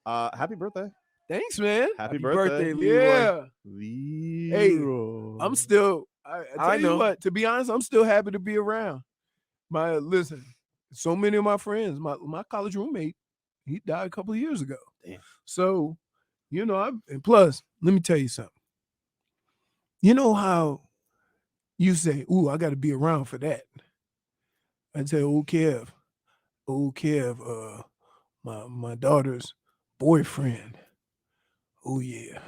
Happy birthday. Thanks, man. Happy birthday, birthday. Leroy. Yeah. Leroy. I'm still. I tell you know. what. To be honest, I'm still happy to be around. Listen. So many of my friends, my college roommate, he died a couple of years ago. Damn. So, and plus, let me tell you something. You know how you say, "Ooh, I got to be around for that." I tell old Kev, my daughter's boyfriend. Oh yeah,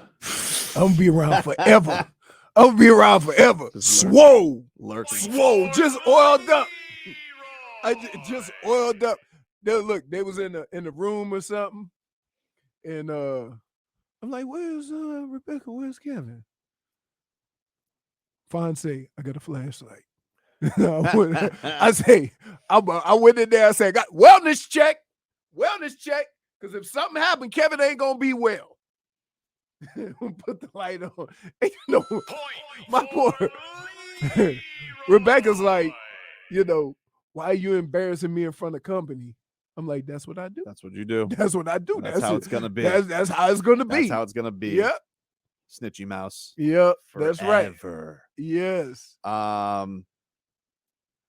I'm gonna be around forever. I'm gonna be around forever. Swole, just oiled up. Just oiled up. They was in the room or something, and I'm like, "Where's Rebecca? Where's Kevin?" Fine say, "I got a flashlight." I say, I went in there. I said, "Got wellness check, because if something happened, Kevin ain't gonna be well." Put the light on. And, my poor Rebecca's like, why are you embarrassing me in front of company? I'm like, that's what I do. That's what you do. That's what I do. That's how it's gonna be. That's how it's gonna be. That's how it's gonna be. Yep. Snitchy mouse. Yep. Forever. That's right. Yes.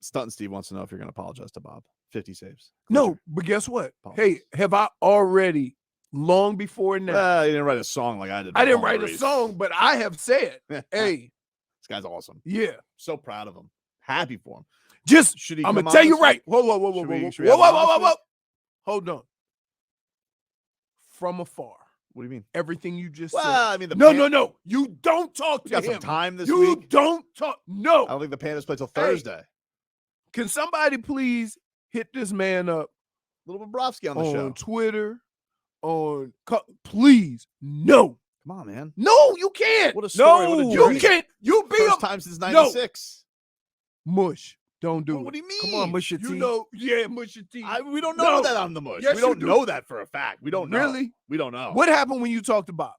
Stunt Steve wants to know if you're gonna apologize to Bob. 50 saves. No, but guess what? Apologies. Hey, have I already long before now? You didn't write a song like I did. I didn't write a song, but I have said, hey, this guy's awesome. Yeah. So proud of him. Happy for him. Just, Should he I'm come gonna tell on you this right. week? Whoa. Hold on. From afar. What do you mean? Everything you just said. I mean, no. You don't talk to got him. some time this you week. You don't talk. No. I don't think the Panthers play till Thursday. Can somebody please hit this man up? Little Bobrovsky on the show. On Twitter. Please. No. Come on, man. No, you can't. What a story. What a journey. You can't. You be First time since 96. Mush. Don't do it. What do you mean? Come on, mush your teeth. Mush your teeth. We don't know that I'm the mush. Yes, we don't know that for a fact. We don't know. Really? We don't know. What happened when you talked to Bob?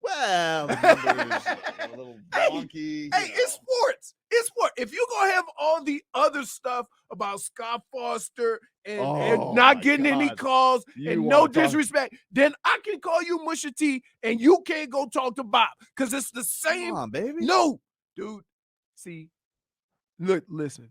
Well, the numbers, a little wonky. Hey, it's sports. It's sport. If you're going to have all the other stuff about Scott Foster and not getting any calls and no disrespect, then I can call you Musha T and you can't go talk to Bob because it's the same. Come on, baby. No, dude. See, listen.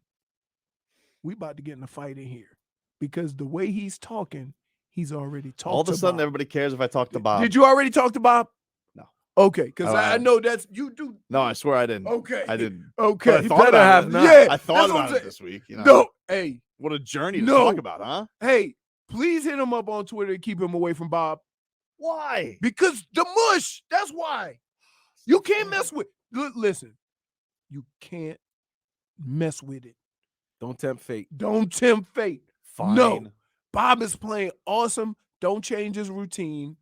We about to get in a fight in here because the way he's talking, he's already talked to Bob. All of a sudden, everybody cares if I talk to Bob. Did you already talk to Bob? No. Okay, because I know that's you do. No, I swear I didn't. Okay. I didn't. Okay. I thought about it. Yeah. I thought about it this week. No. Hey. What a journey to talk about, huh? Hey, please hit him up on Twitter and keep him away from Bob. Why? Because the mush. That's why. You can't mess with. Listen. You can't mess with it. Don't tempt fate. Don't tempt fate. Fine. No. Bob is playing awesome. Don't change his routine.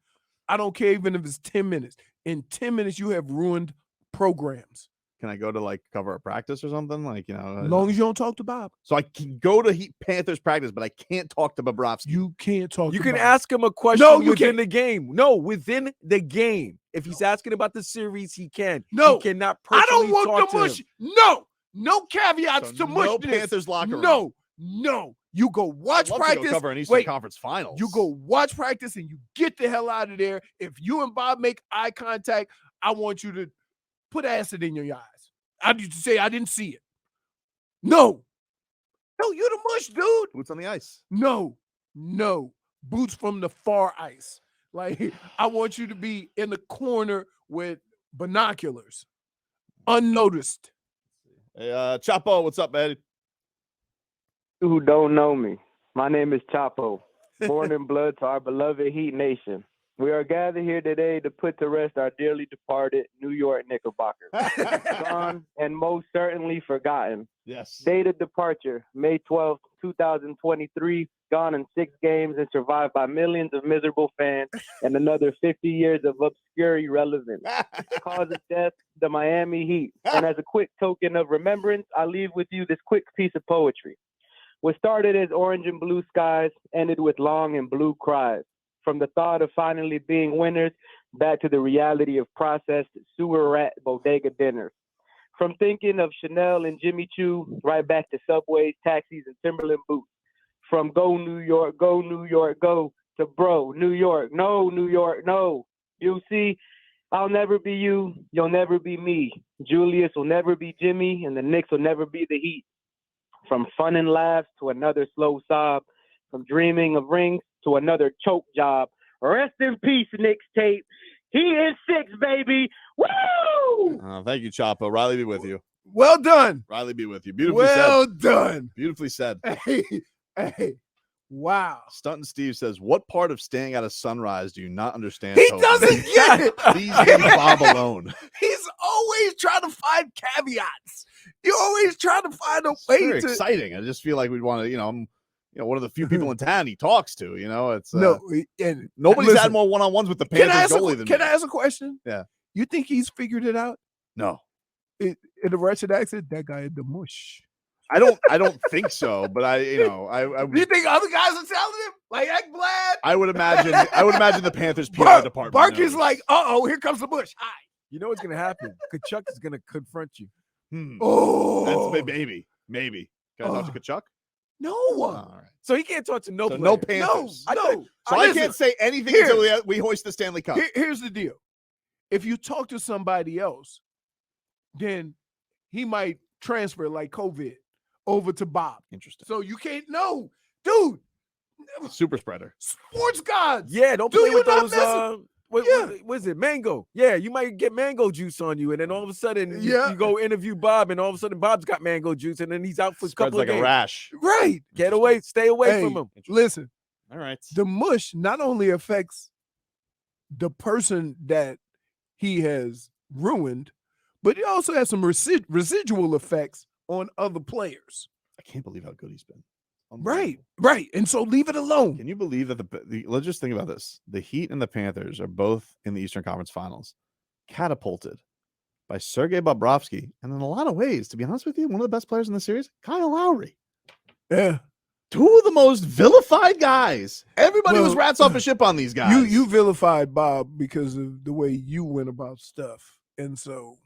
I don't care even if it's 10 minutes. In 10 minutes, you have ruined programs. Can I go to cover a practice or something? As long as you don't talk to Bob. So I can go to Panthers practice, but I can't talk to Bobrovsky. You can't talk to You can Bob. ask him a question No, you within can't. the game. No, within the game. If he's asking about the series, he can. No. He cannot I personally don't want talk the to mush. him. No caveats to mush no this. Panthers locker room. No. You go watch I'd love practice. to go cover an Eastern Conference Finals. You go watch practice and you get the hell out of there. If you and Bob make eye contact, I want you to put acid in your eyes. I need to say I didn't see it. No, you're the mush, dude. Boots on the ice. No. Boots from the far ice. I want you to be in the corner with binoculars, unnoticed. Hey, Chapo, what's up, man? Who don't know me. My name is Chapo, born in blood to our beloved Heat Nation. We are gathered here today to put to rest our dearly departed New York Knickerbockers. Gone and most certainly forgotten. Yes. Date of departure, May 12th, 2023. Gone in 6 games and survived by millions of miserable fans and another 50 years of obscure irrelevance. Cause of death, the Miami Heat. And as a quick token of remembrance, I leave with you this quick piece of poetry. What started as orange and blue skies ended with long and blue cries. From the thought of finally being winners back to the reality of processed sewer rat bodega dinners. From thinking of Chanel and Jimmy Choo right back to subways, taxis, and Timberland boots. From go New York, go to bro, New York. No, New York, no. UC, I'll never be you. You'll never be me. Julius will never be Jimmy, and the Knicks will never be the Heat. From fun and laughs to another slow sob. From dreaming of rings to another choke job. Rest in peace, Knicks tape. He is 6, baby. Woo! Thank you, Chapo. Riley be with you. Well done. Riley be with you. Beautifully Well said. done. Beautifully said. Hey. Wow. Stunton Steve says, what part of staying out of Sunrise do you not understand? He Tobin? doesn't get it. Please leave Bob alone. He's always trying to find caveats. You're always trying to find a It's way very to. exciting. I just feel like we'd want to, I'm one of the few people in town he talks to. It's No, and nobody's listen, had more one-on-ones with the Can I Panthers ask goalie than can me. I ask a question? Yeah. You think he's figured it out No, in a Russian accent? That guy in the mush. I don't think so. But I You think other guys are telling him like Ekblad? I would imagine the Panthers PR department. Bark is knows. like, here comes the bush. Hi. You know what's gonna happen? Kachuk is gonna confront you. Oh, That's maybe. Can I talk to Kachuk? no All right. So he can't talk to no So player. no Panthers. No. So I can't say anything until we hoist the Stanley Cup. Here's the deal. If you talk to somebody else, then he might transfer like COVID over to Bob. Interesting. So you can't know, dude. Super spreader. Sports gods. Yeah, don't Do play you with not those. mess What is it? Mango. Yeah, you might get mango juice on you, and then all of a sudden, Yeah. you go interview Bob, and all of a sudden, Bob's got mango juice, and then he's out for a Spreads couple like of a games. rash. Right. Stay away Hey, from him. listen, All right. the mush not only affects the person that he has ruined, but it also has some residual effects on other players. I can't believe how good he's been. Right. And so leave it alone. Can you believe that let's just think about this. The Heat and the Panthers are both in the Eastern Conference Finals, catapulted by Sergei Bobrovsky. And in a lot of ways, to be honest with you, one of the best players in the series, Kyle Lowry. Yeah. Two of the most vilified guys. Everybody was rats off a ship on these guys. You vilified Bob because of the way you went about stuff. And so,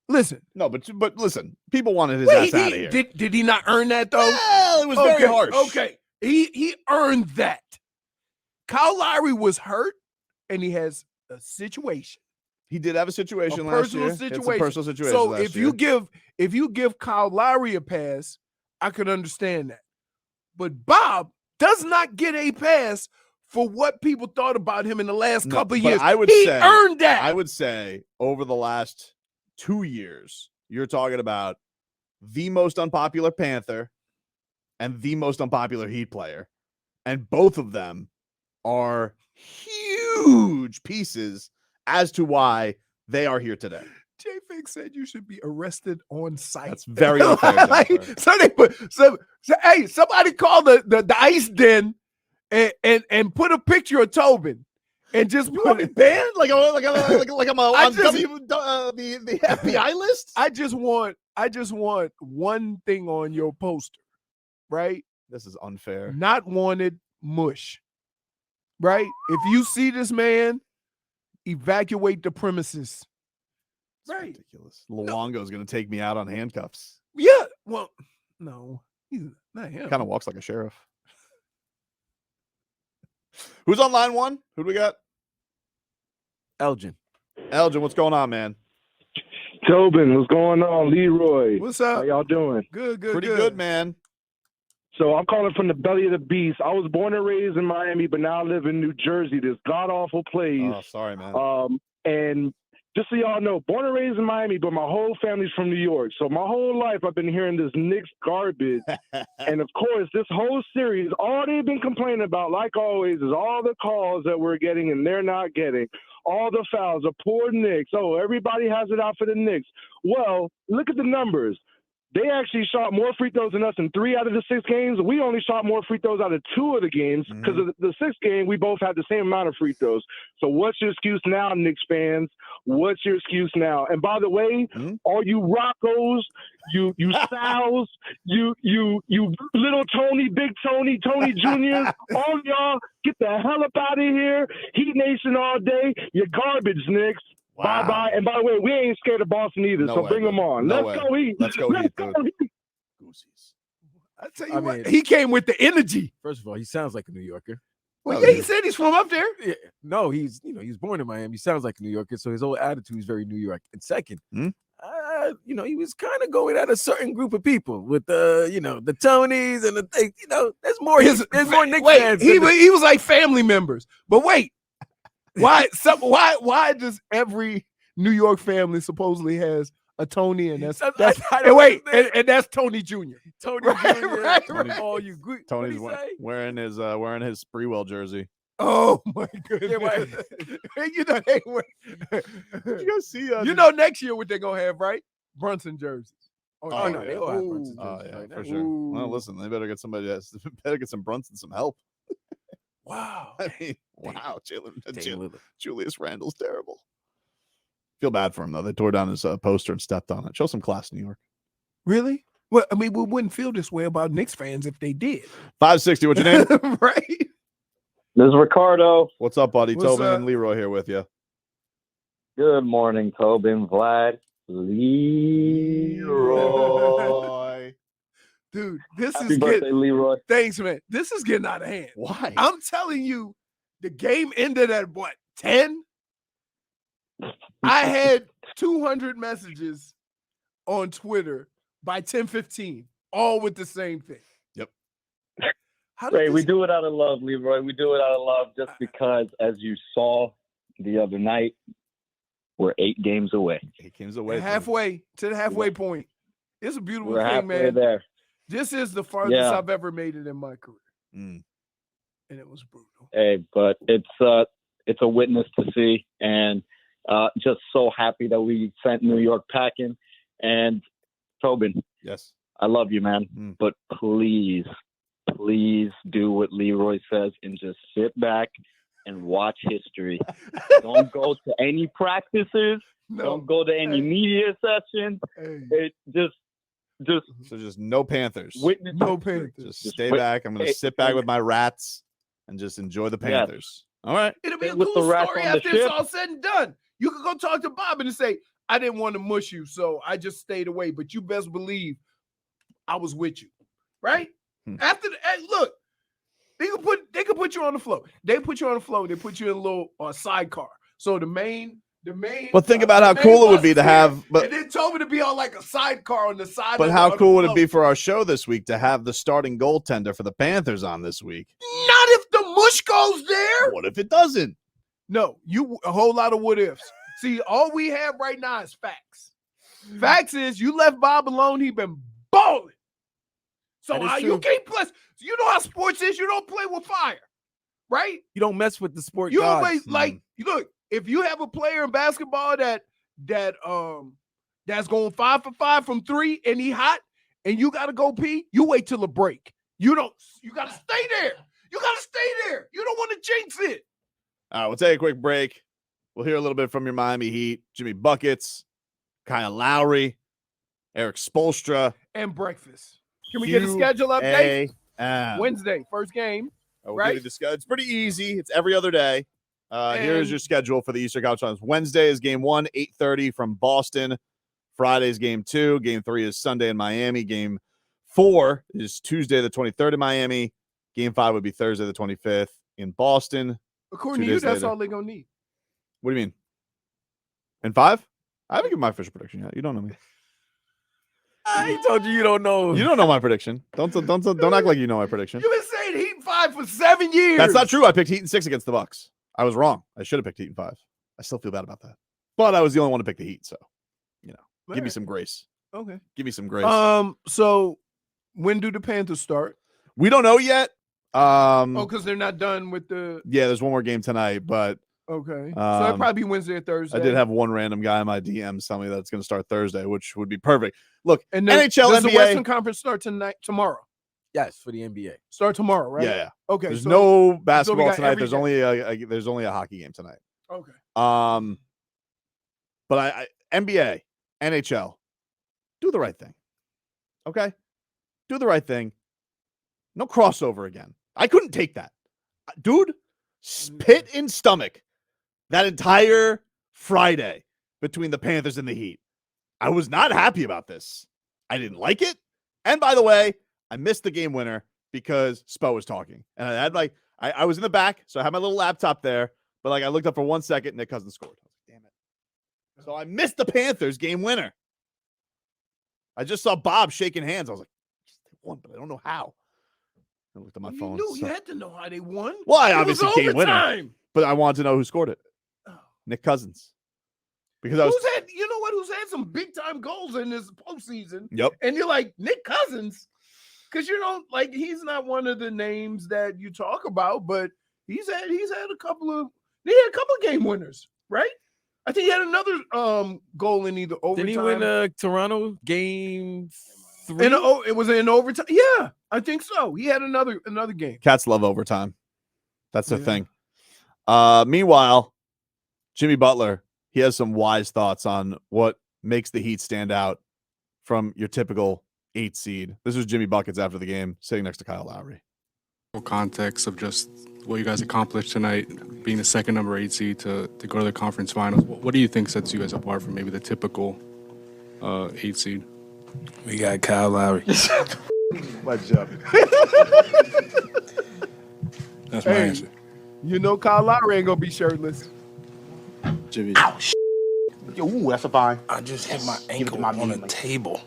listen. No, but listen, people wanted his ass out of here. Did he not earn that though? Well, it was very harsh. Okay. He earned that. Kyle Lowry was hurt and he has a situation. He did have a situation last year. Personal He had some situation. personal situation So last if year. you give Kyle Lowry a pass, I could understand that. But Bob does not get a pass for what people thought about him in the last couple of but years. I would he say, earned that. I would say over the last 2 years, you're talking about the most unpopular Panther and the most unpopular Heat player. And both of them are huge pieces as to why they are here today. J-Fig said you should be arrested on site. That's very unfair. Hey, somebody call the ice den and put a picture of Tobin and just You put want me it. banned? Like I'm on just- the FBI list? I just want one thing on your poster, right? This is unfair. Not wanted mush, right? If you see this man, evacuate the premises. It's Right. ridiculous. Luongo's going to take me out on handcuffs. Yeah. Well, no, he's not him. Kind of walks like a sheriff. Who's on line one? Who do we got? Elgin. Elgin, what's going on, man? Tobin, what's going on? Leroy, What's how up? y'all doing? Good. Pretty good, man. So I'm calling from the belly of the beast. I was born and raised in Miami, but now I live in New Jersey. This god-awful place. Oh, sorry, man. And just so y'all know, born and raised in Miami, but my whole family's from New York. So my whole life I've been hearing this Knicks garbage. And of course, this whole series, all they've been complaining about, like always, is all the calls that we're getting and they're not getting. All the fouls, the poor Knicks. Oh, everybody has it out for the Knicks. Well, look at the numbers. They actually shot more free throws than us in 3 out of the 6 games. We only shot more free throws out of 2 of the games because of the 6th game, we both had the same amount of free throws. So what's your excuse now, Knicks fans? What's your excuse now? And by the way, all you Roccos, you Sal's, you little Tony, Big Tony, Tony Jr., all y'all, get the hell up out of here. Heat Nation all day. You're garbage, Knicks. Wow. Bye-bye. And by the way, we ain't scared of Boston either, No so way, bring them on. No Let's way. go Heat. Let's go Heat, dude. Heat. Goosies. I tell you I what, mean- he came with the energy. First of all, he sounds like a New Yorker. Well, Oh, yeah, yeah. he said he's from up there. Yeah. No, he was born in Miami. He sounds like a New Yorker, so his whole attitude is very New York. And second, Hmm? he was kind of going at a certain group of people with the Tonys and the things. There's more Knicks Wait, fans. he than the- he was like family members. But wait, why does every New York family supposedly has a Tony and that's I and don't wait understand. and that's Tony Jr. Tony Right, Jr. right, Tony, right. all you Greek. Tony's What'd he say? wearing his Spreewell jersey. Oh my goodness! Yeah, why- They were. Did you guys see? Next year what they're gonna have, right? Brunson jerseys. Oh, Oh, no, yeah. they all have Brunson Oh jerseys yeah, right now. for sure. Well, Ooh. listen, they better get somebody else. Better get some Brunson some help. Wow. I mean, wow, Dame Lillard. Julius Randle's terrible. Feel bad for him though. They tore down his poster and stepped on it. Show some class, New York. Really? Well, I mean, we wouldn't feel this way about Knicks fans if they did. 560. What's your name? Right? This is Ricardo. What's up, buddy? What's Tobin up? and Leroy here with you. Good morning, Tobin, Vlad, Leroy. Dude, this Happy is birthday, getting Leroy. thanks, man. This is getting out of hand. Why? I'm telling you, the game ended at what, 10? I had 200 messages on Twitter by 10:15, all with the same thing. Yep. How did Hey, we this- do it out of love, Leroy. We do it out of love just because, as you saw the other night, we're 8 games away. He came away. halfway to the halfway point? It's a beautiful We're thing, halfway man. there. This is the farthest Yeah. I've ever made it in my career, Mm. and it was brutal. Hey, but it's a witness to see, and just so happy that we sent New York packing. And Tobin, Yes. I love you, man, Mm. but please do what Leroy says and just sit back and watch history. Don't go to any practices. No, Don't go to any Hey. media sessions. hey, It just So just no Panthers. witness. no Panthers. Just Just stay wait- back. I'm gonna hey, sit back hey. with my rats and just enjoy the Yes. Panthers. All right. It'll be a With cool the rats story on the after it's ship. all said and done. You could go talk to Bob and say, I didn't want to mush you, so I just stayed away. But you best believe I was with you. Right? Hmm. After the hey, look, they could put you on the floor. They put you on the floor, they put you in a little sidecar. So the main But think about the how main cool it would bus be is to here, have. But and then told me to be on like a sidecar on the side. but of how the cool would it floor. be for our show this week to have the starting goaltender for the Panthers on this week? Not if the mush goes there. What if it doesn't? No, you a whole lot of what ifs. See, all we have right now is facts. Facts is you left Bob alone, he been balling. So That is how you true. can't play. You know how sports is, you don't play with fire, right? You don't mess with the sport You gods. always like look, if you have a player in basketball that's going 5 for 5 from 3 and he hot and you gotta go pee, you wait till a break. You gotta stay there. You gotta stay there. You don't want to jinx it. All right, we'll take a quick break. We'll hear a little bit from your Miami Heat, Jimmy Buckets, Kyle Lowry, Eric Spoelstra. And breakfast. Can we get a schedule update? Wednesday, first game. We'll right? give you the schedule. It's pretty easy. It's every other day. Here's And- your schedule for the Eastern Conference Finals. Wednesday is game 1, 8:30 from Boston. Friday's game 2. Game 3 is Sunday in Miami. Game 4 is Tuesday the 23rd in Miami. Game 5 would be Thursday the 25th in Boston. According 2 to you, days that's later. all they're gonna need. What do you mean? In 5? I haven't given my official prediction yet. You don't know me. He told you don't know. You don't know my prediction. Don't act like you know my prediction. You've been saying Heat 5 for 7 years. That's not true. I picked Heat in 6 against the Bucks. I was wrong. I should have picked Heat in 5. I still feel bad about that. But I was the only one to pick the Heat, so give me some grace. Okay. Give me some grace. So when do the Panthers start? We don't know yet. Oh, because they're not done with the. Yeah, there's one more game tonight, but Okay. So that'll probably be Wednesday or Thursday. I did have one random guy in my DMs tell me that it's going to start Thursday, which would be perfect. Look, And then, NHL, does the NBA. Western Conference start tomorrow? Yes, for the NBA. Start tomorrow, right? Yeah. Okay. There's so- no basketball got tonight. every There's only a hockey game tonight. Okay. But I NBA, NHL, do the right thing. Okay? Do the right thing. No crossover again. I couldn't take that. Dude, spit in stomach that entire Friday between the Panthers and the Heat. I was not happy about this. I didn't like it. And by the way, I missed the game winner because Spo was talking. And I had I was in the back, so I had my little laptop there, but I looked up for 1 second, Nick Cousins scored. I was like, damn it. So I missed the Panthers game winner. I just saw Bob shaking hands. I was like, they won, but I don't know how. I looked at my phone. You had to know how they won. Well, I It obviously was game winner. overtime. But I wanted to know who scored it. Oh. Nick Cousins. Because I was Who's had some big time goals in this postseason? Yep. And you're like, Nick Cousins, because he's not one of the names that you talk about, but he's had a couple of game winners, right? I think he had another goal in either overtime. Did he win Toronto game 3? It was in overtime. Yeah, I think so. He had another game. Cats love overtime. That's the thing. Meanwhile, Jimmy Butler, he has some wise thoughts on what makes the Heat stand out from your typical 8 seed. This was Jimmy Buckets after the game, sitting next to Kyle Lowry. Context of just what you guys accomplished tonight, being the second number 8 seed to go to the conference finals. What do you think sets you guys apart from maybe the typical 8 seed? We got Kyle Lowry. My job. That's my answer. Kyle Lowry ain't gonna be shirtless. Jimmy. Ow, Yo, ooh, that's a fine. I just hit my Give it ankle to my on man, a table.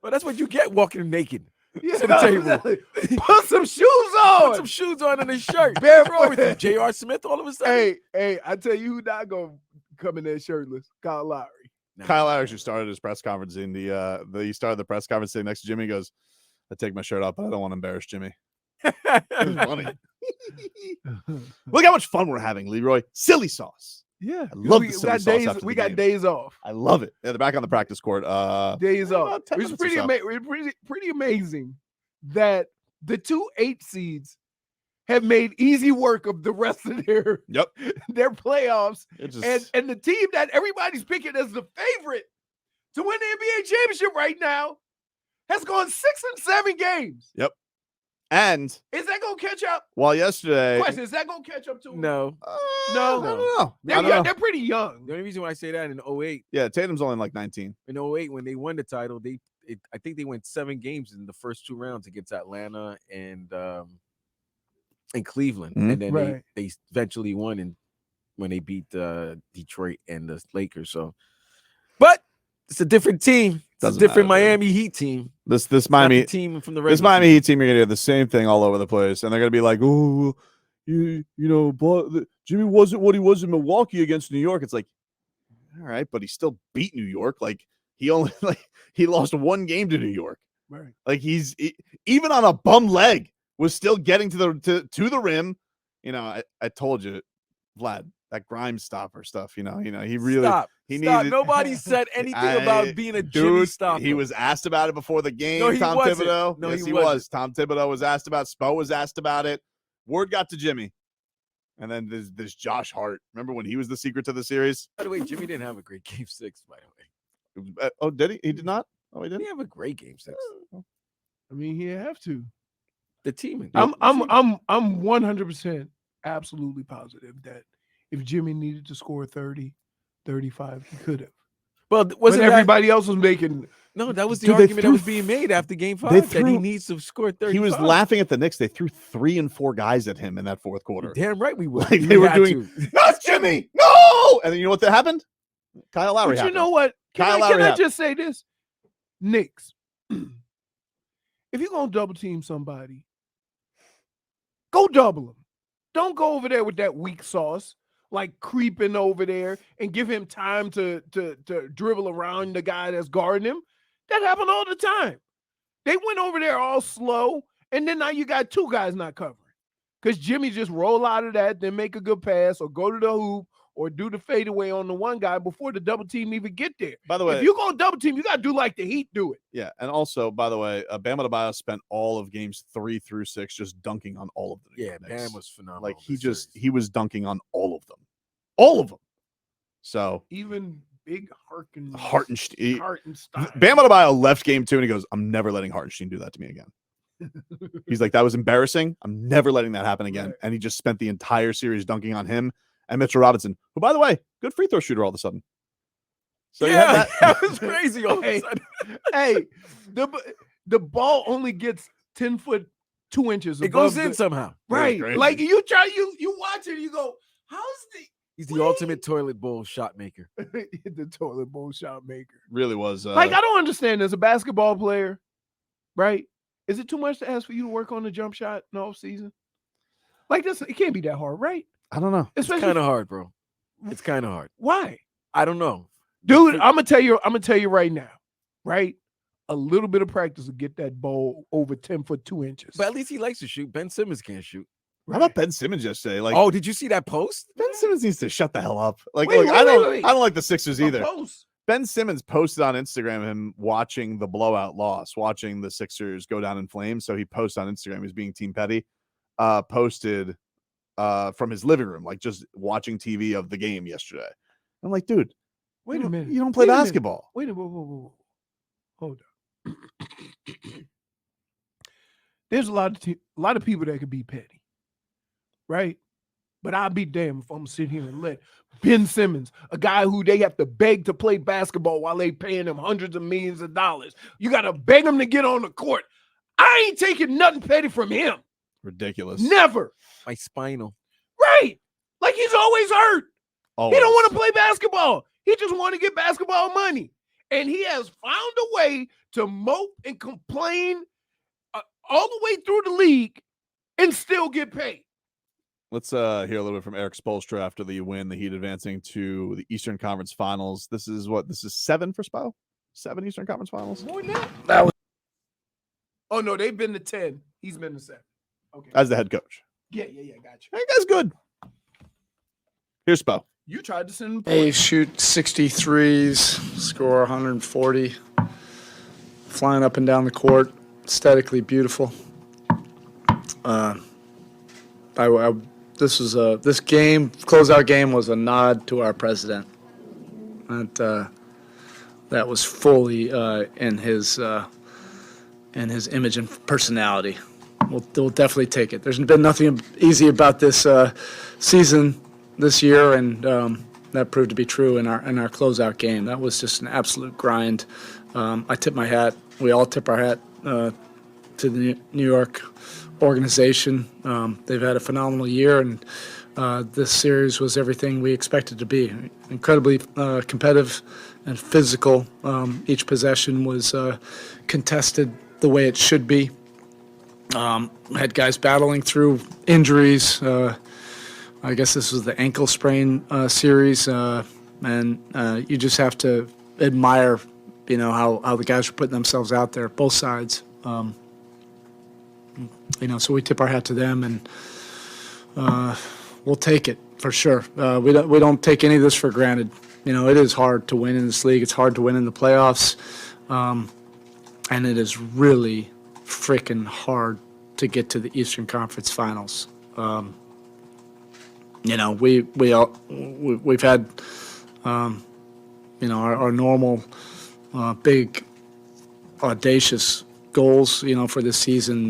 Well, that's what you get walking naked. Yeah, To the table. Put some shoes on. Put some shoes on and a shirt. Barefoot. What's wrong with you? J.R. Smith all of a sudden? Hey, I tell you who not gonna come in there shirtless. Kyle Lowry. Kyle Lowry actually started his press conference he started the press conference sitting next to Jimmy. He goes, I take my shirt off, but I don't want to embarrass Jimmy. It was funny. Look how much fun we're having, Leroy. Silly sauce. Yeah, I love we the silly got sauce days. after We the got game. days off. I love it. Yeah, they're back on the practice court. Days off. about 10 It's minutes or so. pretty amazing that the 2 8 seeds have made easy work of the rest of their playoffs, It just, and the team that everybody's picking as the favorite to win the NBA championship right now has gone 6 and 7 games. and Is that gonna catch up? while yesterday, Question: Is that gonna catch up to them? No. No. I don't know. They're, I don't know. they're pretty young. The only reason why I say that in 08, Yeah, Tatum's only like 19. in 08 when they won the title, I think they went 7 games in the first 2 rounds against Atlanta and Cleveland, Mhm. and then Right. they eventually won when they beat Detroit and the Lakers. So, but it's a different team. It's Doesn't a different matter, dude. Miami Heat team. This Not the Miami team from the this regular Miami season. Heat team, you're gonna hear the same thing all over the place, and they're gonna be like, "Oh, Jimmy wasn't what he was in Milwaukee against New York." It's like, all right, but he still beat New York. Like he only he lost 1 game to New York. Right. Like even on a bum leg was still getting to the rim. I told you, Vlad, that Grimes stopper stuff. He really Stop. he Stop. needed. Nobody said anything about being a Jimmy Dude, stopper. he was asked about it before the game. No, he Tom wasn't. Thibodeau. No, yes, he was. wasn't. Tom Thibodeau was asked about. Spo was asked about it. Word got to Jimmy, and then this Josh Hart. Remember when he was the secret to the series? By the way, Jimmy didn't have a great game 6. By the way, Oh, did he? He did not. Oh, he he didn't didn't. have a great game 6. I mean, he have to. The team. I'm 100% absolutely positive that if Jimmy needed to score 30, 35, he could have. Well, But wasn't that, everybody else was making. no, that was the Dude, they argument that threw was being made after game 5 they that he threw- needs to score 30. He was laughing at the Knicks. They threw 3 and 4 guys at him in that fourth quarter. Damn right we would. Like they were doing. That's Jimmy. No. And then you know what that happened? Kyle Lowry. But you happened. know what? Kyle Can Lowry I happened. just say this? Knicks, if you're going to double team somebody, go double him. Don't go over there with that weak sauce, like creeping over there and give him time to dribble around the guy that's guarding him. That happened all the time. They went over there all slow, and then now you got 2 guys not covering. Because Jimmy just roll out of that, then make a good pass or go to the hoop or do the fadeaway on the one guy before the double team even get there. By the way, If you're going to double team, you got to do like the Heat do it. yeah, and also, by the way, Bam Adebayo spent all of games 3 through 6 just dunking on all of the New Yeah, York Knicks. Bam was phenomenal. Like this series. he was dunking on all of them. So Even big Hartenstein. Hartenstein. Bam Adebayo left game 2 and he goes, "I'm never letting Hartenstein do that to me again." He's like, "That was embarrassing. I'm never letting that happen again." Right. And he just spent the entire series dunking on him and Mitchell Robinson, who, by the way, good free throw shooter all of a sudden. So you yeah, had that was crazy. All of a Hey. sudden. Hey, the ball only gets 10 foot 2 inches. It above goes in somehow. right. crazy. Like you watch it, you go, how's He's the ultimate toilet bowl shot maker. the toilet bowl shot maker? Really was. Like I don't understand. As a basketball player, right? Is it too much to ask for you to work on the jump shot in the off season? Like this, it can't be that hard, right? I don't know. It's kind of hard, bro. It's kind of hard. Why? I don't know. Dude, I'm gonna tell you right now, right? A little bit of practice will get that ball over 10 foot 2 inches. But at least he likes to shoot. Ben Simmons can't shoot. How about Ben Simmons yesterday? Like, Oh, did you see that post? Ben Simmons needs to shut the hell up. Like, Wait, look, wait, I don't wait. like the Sixers A either. post. Ben Simmons posted on Instagram him watching the blowout loss, watching the Sixers go down in flames. So he posted on Instagram, he's being team petty, posted from his living room, like just watching TV of the game yesterday. I'm like, dude, Wait a minute. you don't play Wait a minute. basketball. Wait a minute. Whoa. Hold on. There's a lot of people that could be petty, right? But I'll be damned if I'm sitting here and let Ben Simmons, a guy who they have to beg to play basketball while they paying him hundreds of millions of dollars. You got to beg him to get on the court. I ain't taking nothing petty from him. Ridiculous. Never. My spinal. Right. Like he's always hurt. Always. He don't want to play basketball. He just want to get basketball money. And he has found a way to mope and complain all the way through the league and still get paid. Let's hear a little bit from Eric Spoelstra after the win, the Heat advancing to the Eastern Conference Finals. This is 7 for Spo? 7 Eastern Conference Finals? More than that? Oh, no, they've been to 10. He's been to 7. Okay. As the head coach. Yeah, gotcha. That guy's good. Here's Spo. You tried to send him. They shoot 63s, score 140, flying up and down the court, aesthetically beautiful. This game, closeout game, was a nod to our president. That was fully in his image and personality. We'll definitely take it. There's been nothing easy about this season this year, and that proved to be true in our closeout game. That was just an absolute grind. I tip my hat. We all tip our hat to the New York organization. They've had a phenomenal year, and this series was everything we expected to be. Incredibly competitive and physical. Each possession was contested the way it should be. Had guys battling through injuries. I guess this was the ankle sprain series, and you just have to admire, how the guys were putting themselves out there, both sides. So we tip our hat to them, and we'll take it for sure. We don't take any of this for granted. It is hard to win in this league. It's hard to win in the playoffs, and it is really freaking hard to get to the Eastern Conference Finals. We've had our normal big audacious goals for this season,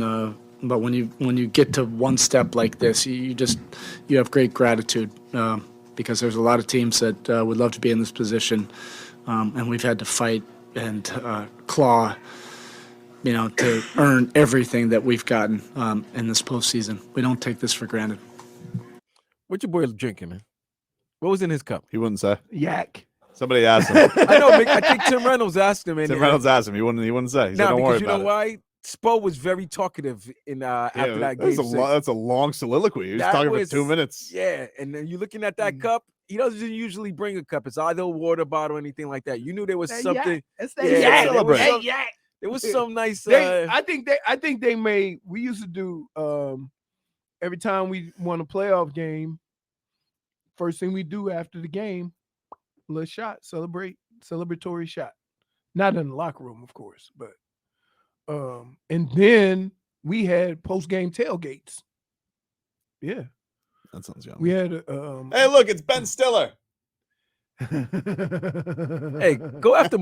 but when you get to one step like this, you have great gratitude, because there's a lot of teams that would love to be in this position, and we've had to fight and claw to earn everything that we've gotten in this postseason. We don't take this for granted. What your boy drinking, man? What was in his cup? He wouldn't say. Yak. Somebody asked him. I know. I think Tim Reynolds asked him. And, Tim Reynolds asked him. He wouldn't say. He said, "Don't worry because you about know it." why? Spo was very talkative in after that game. That's a long soliloquy. He was talking for 2 minutes. Yeah, and then you're looking at that cup. He doesn't usually bring a cup. It's either a water bottle or anything like that. You knew there was something. That's Yeah, yak. there was Hey, some- yak. There was some nice. I think they made. We used to do every time we won a playoff game. First thing we do after the game, a little shot, celebratory shot. Not in the locker room, of course, but and then we had post-game tailgates. Yeah. That sounds young. We had Hey, look, it's Ben Stiller. Hey, go after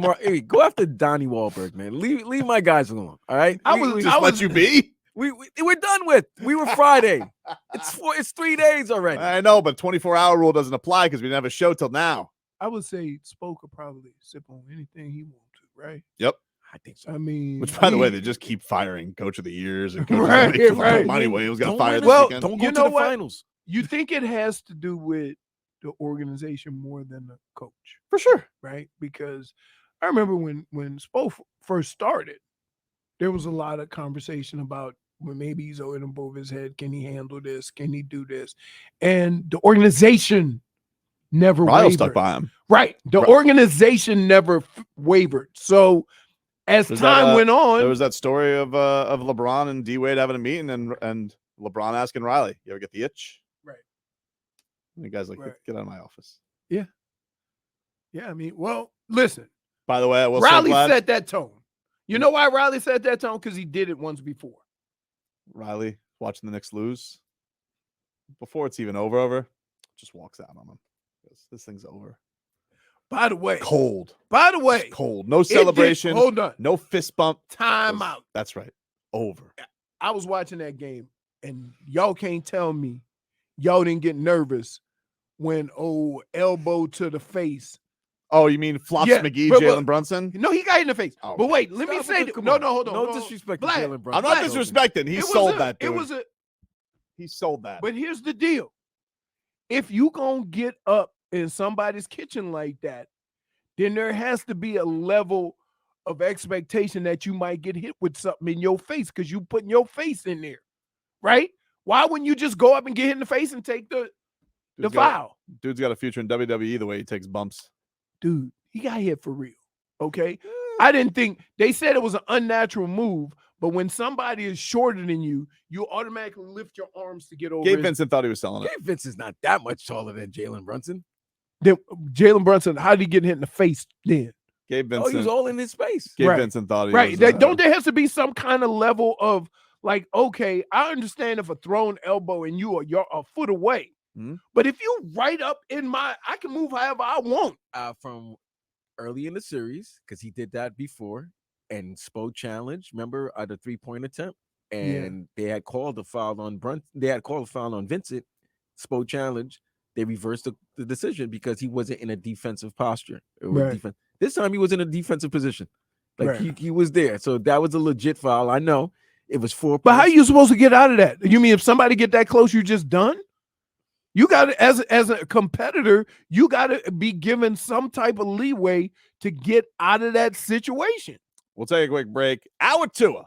go after Donnie Wahlberg, man. Leave my guys alone. All right. Let you be. We're done with. We were Friday. It's 3 days already. I know, but 24-hour rule doesn't apply because we didn't have a show till now. I would say Spoke could probably sip on anything he wants to, right? Yep. I think so. I mean, Which, by the way, they just keep firing coach of the years and coaches. Right, right. Monty Williams got Don't fired let this us- weekend. Don't go You to know the what? finals. you think it has to do with the organization more than the coach, For sure. right? Because I remember when Spo first started, there was a lot of conversation about when maybe he's in above his head. Can he handle this? Can he do this? And the organization never Ryle wavered. stuck by him. Right. The Right. organization never wavered. So as There's time that, went on, There was that story of LeBron and D Wade having a meeting and LeBron asking Riley, "You ever get the itch?" Right. And the guy's like, Right. "Get out of my office." yeah, I mean, well, listen, By the way, I was Riley so glad set that tone. You know why Riley set that tone? Because he did it once before. Riley watching the Knicks lose before it's even over, just walks out on them. This thing's over. By the way, Cold. Just Cold. No it did- celebration. hold on. No fist bump. Time out. That's right. Over. I was watching that game, and y'all can't tell me y'all didn't get nervous when elbow to the face. Oh, you mean Flops Yeah, McGee, but- Jalen Brunson? No, he got hit in the face. Oh, but wait, let me Stop say it, that. come No, on. hold on. No hold on. disrespect to Black, Jalen Brunson. I'm not Black. disrespecting. He It was sold a- that, dude. It was a. He sold that. But here's the deal: if you gonna get up in somebody's kitchen like that, then there has to be a level of expectation that you might get hit with something in your face because you putting your face in there, right? Why wouldn't you just go up and get hit in the face and take the foul? Dude's got a future in WWE the way he takes bumps. Dude, he got hit for real. Okay. I didn't think they said it was an unnatural move, but when somebody is shorter than you, you automatically lift your arms to get over. Gabe Vincent thought he was selling it. Gabe Vincent's not that much taller than Jalen Brunson. Then Jalen Brunson, how did he get hit in the face then? Gabe Oh, Vincent. he was all in his space. Gabe Right. Vincent thought he Right. was. Don't there have to be some kind of level of like, okay, I understand if a thrown elbow and you're a foot away. Mhm. But if you right up in I can move however I want. From early in the series, because he did that before, and Spo challenged, remember, at the 3-point attempt, and they had called a foul on Brunson. They had called a foul on Vincent. Spo challenged. They reversed the decision because he wasn't in a defensive posture. Right. This time he was in a defensive position. Like Right. he was there. So that was a legit foul. I know it was 4 But how points. you supposed to get out of that? You mean if somebody get that close, you just done? You got to, as a competitor, you got to be given some type of leeway to get out of that situation. We'll take a quick break. Hour Tua